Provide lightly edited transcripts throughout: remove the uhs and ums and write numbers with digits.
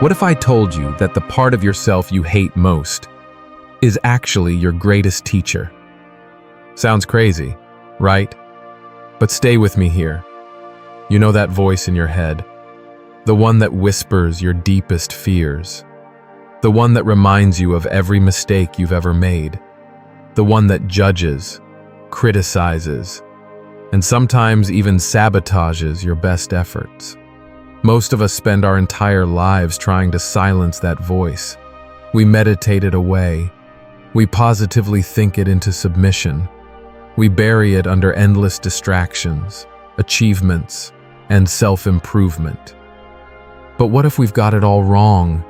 What if I told you that the part of yourself you hate most is actually your greatest teacher? Sounds crazy, right? But stay with me here. You know that voice in your head, the one that whispers your deepest fears, the one that reminds you of every mistake you've ever made, the one that judges, criticizes, and sometimes even sabotages your best efforts. Most of us spend our entire lives trying to silence that voice. We meditate it away. We positively think it into submission. We bury it under endless distractions, achievements, and self-improvement. But what if we've got it all wrong?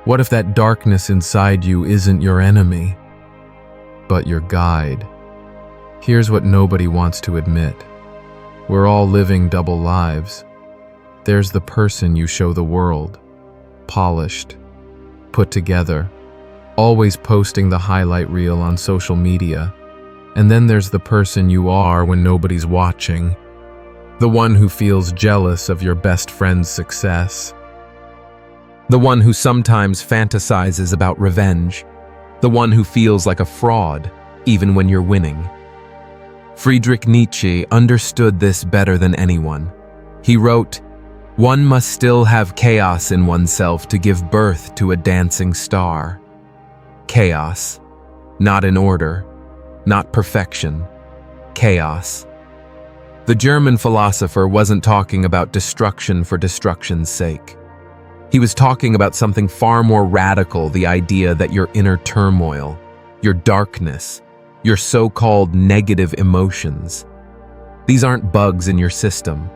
What if that darkness inside you isn't your enemy, but your guide? Here's what nobody wants to admit. We're all living double lives. There's the person you show the world, polished, put together, always posting the highlight reel on social media. And then there's the person you are when nobody's watching, the one who feels jealous of your best friend's success, the one who sometimes fantasizes about revenge, the one who feels like a fraud even when you're winning. Friedrich Nietzsche understood this better than anyone. He wrote, "One must still have chaos in oneself to give birth to a dancing star." Chaos, not in order, not perfection, chaos. The German philosopher wasn't talking about destruction for destruction's sake. He was talking about something far more radical, the idea that your inner turmoil, your darkness, your so-called negative emotions, these aren't bugs in your system,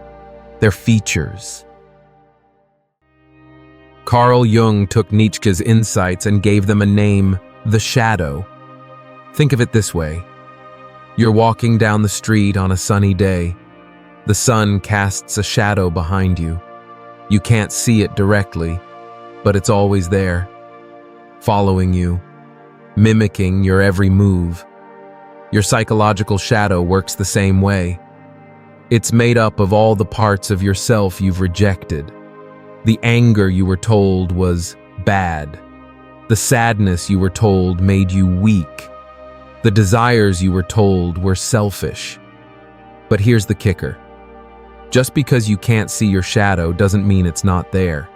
they're features. Carl Jung took Nietzsche's insights and gave them a name, the shadow. Think of it this way. You're walking down the street on a sunny day. The sun casts a shadow behind you. You can't see it directly, but it's always there, following you, mimicking your every move. Your psychological shadow works the same way. It's made up of all the parts of yourself you've rejected. The anger you were told was bad. The sadness you were told made you weak. The desires you were told were selfish. But here's the kicker. Just because you can't see your shadow doesn't mean it's not there.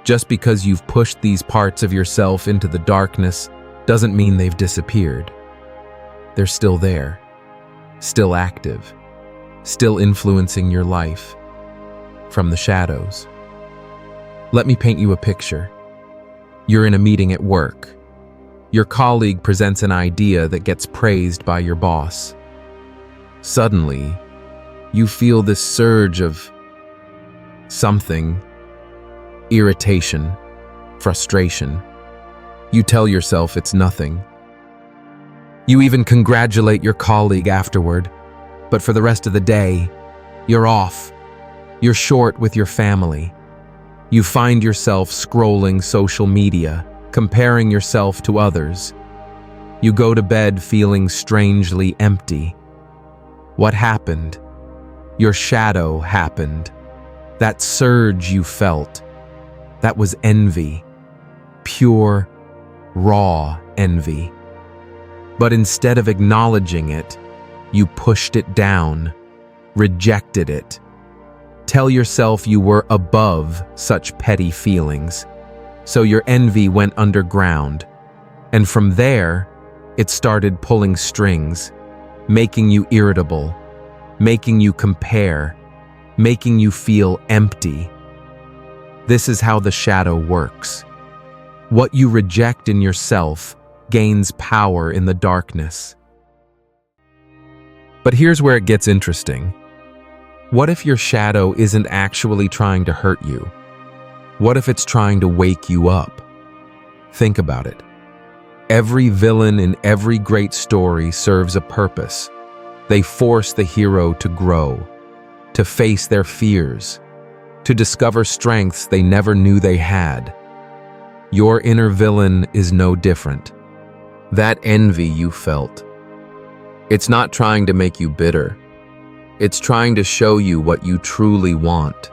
Just because you've pushed these parts of yourself into the darkness doesn't mean they've disappeared. They're still there, still active, still influencing your life from the shadows. Let me paint you a picture. You're in a meeting at work. Your colleague presents an idea that gets praised by your boss. Suddenly, you feel this surge of something, irritation, frustration. You tell yourself it's nothing. You even congratulate your colleague afterward, but for the rest of the day, you're off. You're short with your family. You find yourself scrolling social media, comparing yourself to others. You go to bed feeling strangely empty. What happened? Your shadow happened. That surge you felt, that was envy. Pure, raw envy. But instead of acknowledging it, you pushed it down, rejected it. Tell yourself you were above such petty feelings. So your envy went underground. And from there, it started pulling strings, making you irritable, making you compare, making you feel empty. This is how the shadow works. What you reject in yourself gains power in the darkness. But here's where it gets interesting. What if your shadow isn't actually trying to hurt you? What if it's trying to wake you up? Think about it. Every villain in every great story serves a purpose. They force the hero to grow, to face their fears, to discover strengths they never knew they had. Your inner villain is no different. That envy you felt, it's not trying to make you bitter. It's trying to show you what you truly want,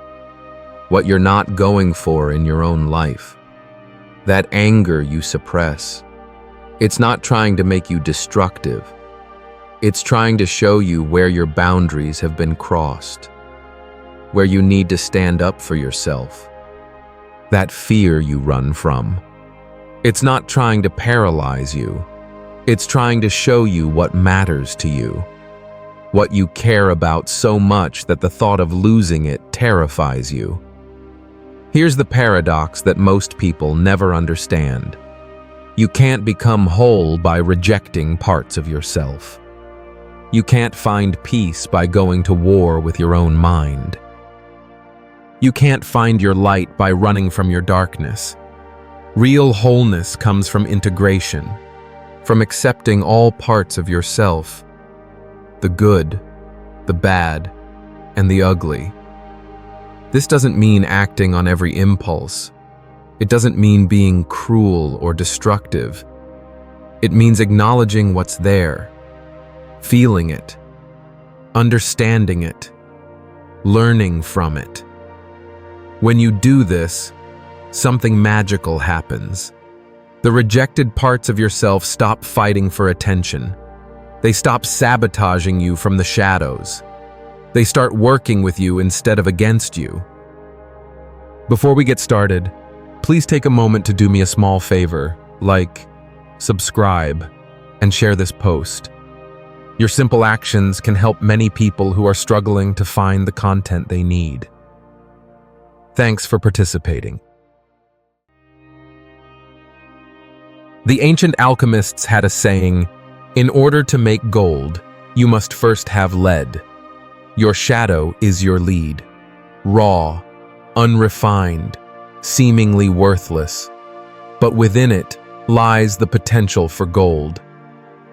what you're not going for in your own life. that anger you suppress. It's not trying to make you destructive. It's trying to show you where your boundaries have been crossed, where you need to stand up for yourself, that fear you run from. It's not trying to paralyze you. It's trying to show you what matters to you, what you care about so much that the thought of losing it terrifies you. Here's the paradox that most people never understand. You can't become whole by rejecting parts of yourself. You can't find peace by going to war with your own mind. You can't find your light by running from your darkness. Real wholeness comes from integration, from accepting all parts of yourself, the good, the bad, and the ugly. This doesn't mean acting on every impulse. It doesn't mean being cruel or destructive. It means acknowledging what's there, feeling it, understanding it, learning from it. When you do this, something magical happens. The rejected parts of yourself stop fighting for attention. They stop sabotaging you from the shadows. They start working with you instead of against you. Before we get started, please take a moment to do me a small favor, like subscribe and share this post. Your simple actions can help many people who are struggling to find the content they need. Thanks for participating. The ancient alchemists had a saying, "In order to make gold, you must first have lead. Your shadow is your lead, raw, unrefined, seemingly worthless. But within it lies the potential for gold."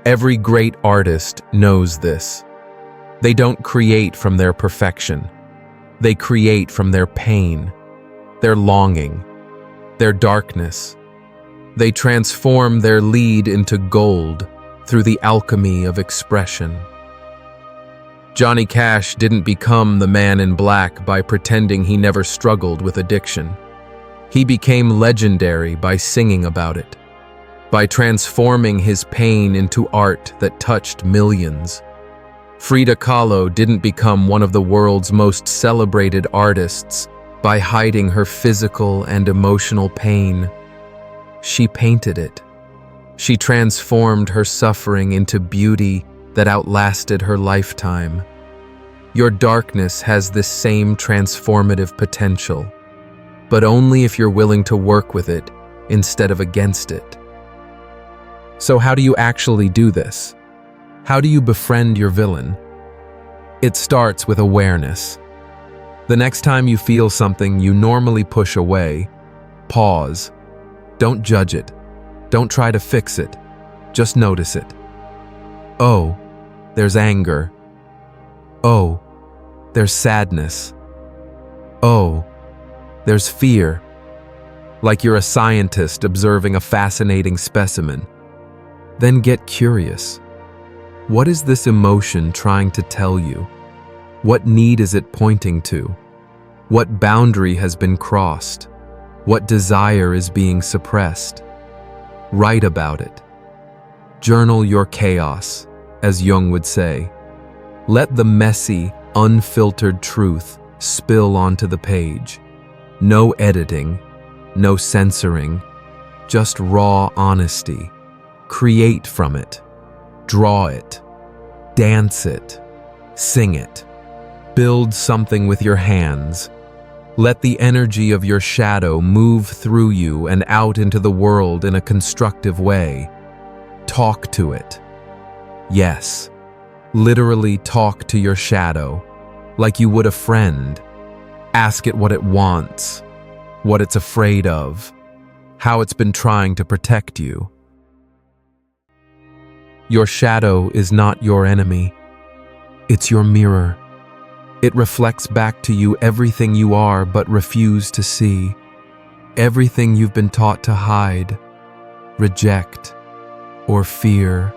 Every great artist knows this. They don't create from their perfection. They create from their pain, their longing, their darkness. They transform their lead into gold through the alchemy of expression. Johnny Cash didn't become the man in black by pretending he never struggled with addiction. He became legendary by singing about it, by transforming his pain into art that touched millions. Frida Kahlo didn't become one of the world's most celebrated artists by hiding her physical and emotional pain. She painted it. She transformed her suffering into beauty that outlasted her lifetime. Your darkness has this same transformative potential, but only if you're willing to work with it instead of against it. So how do you actually do this? How do you befriend your villain? It starts with awareness. The next time you feel something you normally push away, pause. Don't judge it. Don't try to fix it. Just notice it. Oh, there's anger. Oh, there's sadness. Oh, there's fear. Like you're a scientist observing a fascinating specimen. Then get curious. What is this emotion trying to tell you? What need is it pointing to? What boundary has been crossed? What desire is being suppressed? Write about it. Journal your chaos, as Jung would say. Let the messy, unfiltered truth spill onto the page. No editing, no censoring, just raw honesty. Create from it. Draw it. Dance it. Sing it. Build something with your hands. Let the energy of your shadow move through you and out into the world in a constructive way. Talk to it. Yes, literally talk to your shadow, like you would a friend. Ask it what it wants, what it's afraid of, how it's been trying to protect you. Your shadow is not your enemy. It's your mirror. It reflects back to you everything you are but refuse to see, everything you've been taught to hide, reject, or fear.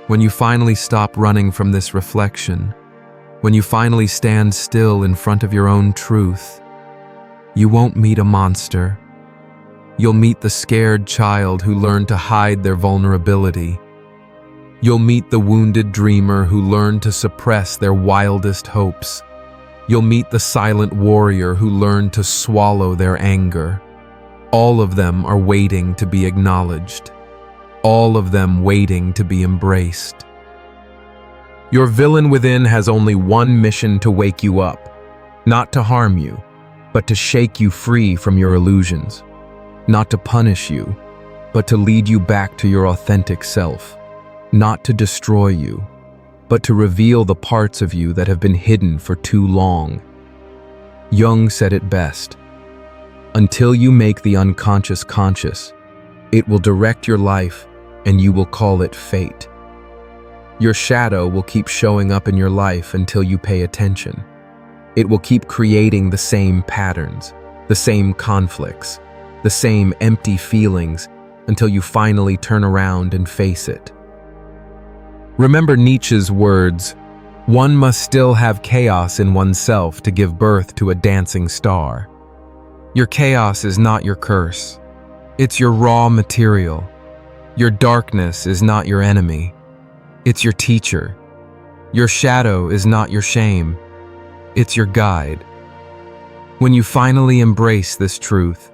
When you finally stop running from this reflection, when you finally stand still in front of your own truth, you won't meet a monster. You'll meet the scared child who learned to hide their vulnerability. You'll meet the wounded dreamer who learned to suppress their wildest hopes. You'll meet the silent warrior who learned to swallow their anger. All of them are waiting to be acknowledged. All of them waiting to be embraced. Your villain within has only one mission: to wake you up, not to harm you, but to shake you free from your illusions. Not to punish you, but to lead you back to your authentic self. Not to destroy you, but to reveal the parts of you that have been hidden for too long. Jung said it best: until you make the unconscious conscious, it will direct your life and you will call it fate. Your shadow will keep showing up in your life until you pay attention. It will keep creating the same patterns, the same conflicts, the same empty feelings, until you finally turn around and face it. Remember Nietzsche's words, "One must still have chaos in oneself to give birth to a dancing star." Your chaos is not your curse. It's your raw material. Your darkness is not your enemy. It's your teacher. Your shadow is not your shame. It's your guide. When you finally embrace this truth,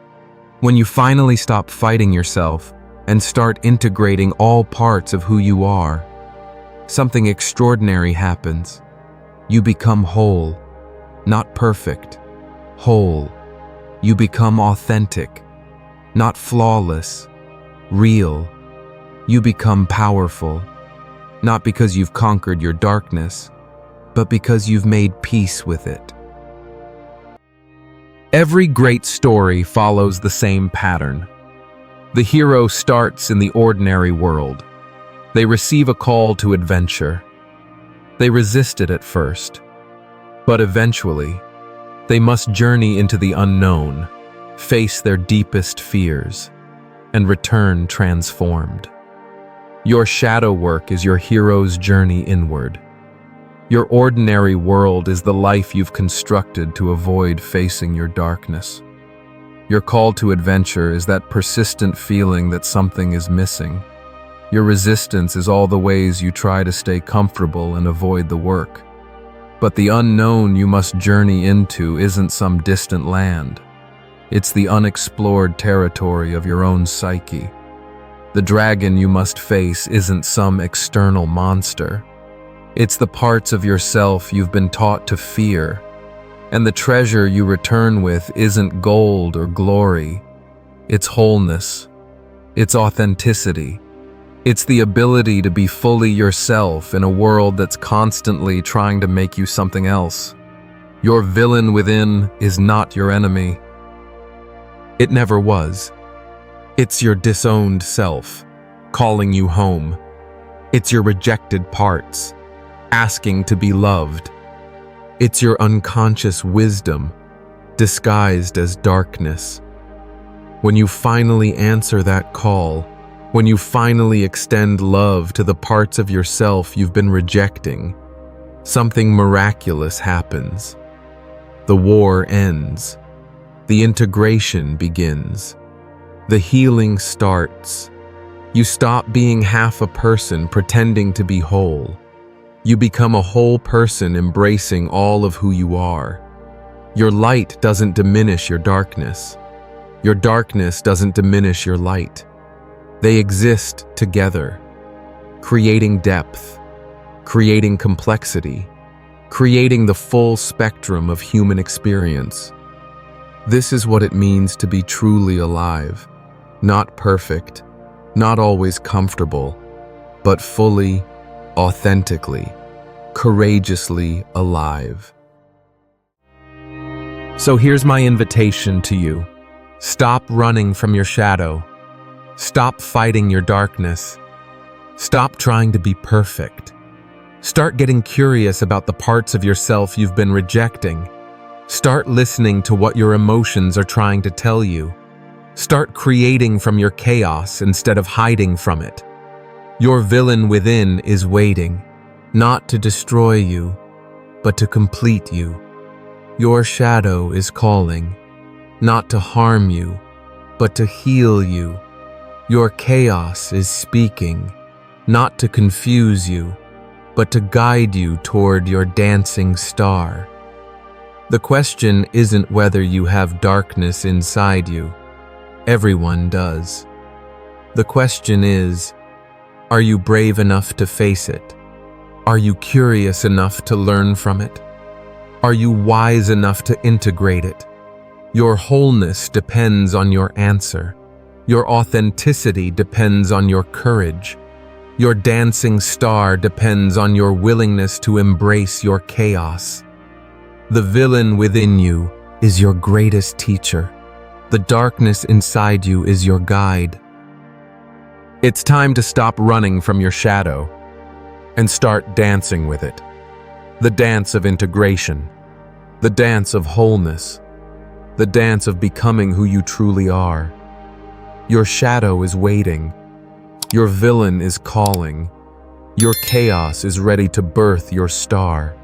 when you finally stop fighting yourself and start integrating all parts of who you are, something extraordinary happens. You become whole, not perfect, whole. You become authentic, not flawless, real. You become powerful, not because you've conquered your darkness, but because you've made peace with it. Every great story follows the same pattern. The hero starts in the ordinary world. They receive a call to adventure. They resist it at first, but eventually, they must journey into the unknown, face their deepest fears, and return transformed. Your shadow work is your hero's journey inward. Your ordinary world is the life you've constructed to avoid facing your darkness. Your call to adventure is that persistent feeling that something is missing. Your resistance is all the ways you try to stay comfortable and avoid the work. But the unknown you must journey into isn't some distant land. It's the unexplored territory of your own psyche. The dragon you must face isn't some external monster. It's the parts of yourself you've been taught to fear. And the treasure you return with isn't gold or glory. It's wholeness. It's authenticity. It's the ability to be fully yourself in a world that's constantly trying to make you something else. Your villain within is not your enemy. It never was. It's your disowned self, calling you home. It's your rejected parts, asking to be loved. It's your unconscious wisdom, disguised as darkness. When you finally answer that call, when you finally extend love to the parts of yourself you've been rejecting, something miraculous happens. The war ends. The integration begins. The healing starts. You stop being half a person pretending to be whole. You become a whole person embracing all of who you are. Your light doesn't diminish your darkness. Your darkness doesn't diminish your light. They exist together, creating depth, creating complexity, creating the full spectrum of human experience. This is what it means to be truly alive. Not perfect, not always comfortable, but fully, authentically, courageously alive. So here's my invitation to you. Stop running from your shadow. Stop fighting your darkness. Stop trying to be perfect. Start getting curious about the parts of yourself you've been rejecting. Start listening to what your emotions are trying to tell you. Start creating from your chaos instead of hiding from it. Your villain within is waiting, not to destroy you, but to complete you. Your shadow is calling, not to harm you, but to heal you. Your chaos is speaking, not to confuse you, but to guide you toward your dancing star. The question isn't whether you have darkness inside you. Everyone does. The question is, are you brave enough to face it? Are you curious enough to learn from it? Are you wise enough to integrate it? Your wholeness depends on your answer. Your authenticity depends on your courage. Your dancing star depends on your willingness to embrace your chaos. The villain within you is your greatest teacher. The darkness inside you is your guide. It's time to stop running from your shadow and start dancing with it. The dance of integration, the dance of wholeness, the dance of becoming who you truly are. Your shadow is waiting. Your villain is calling. Your chaos is ready to birth your star.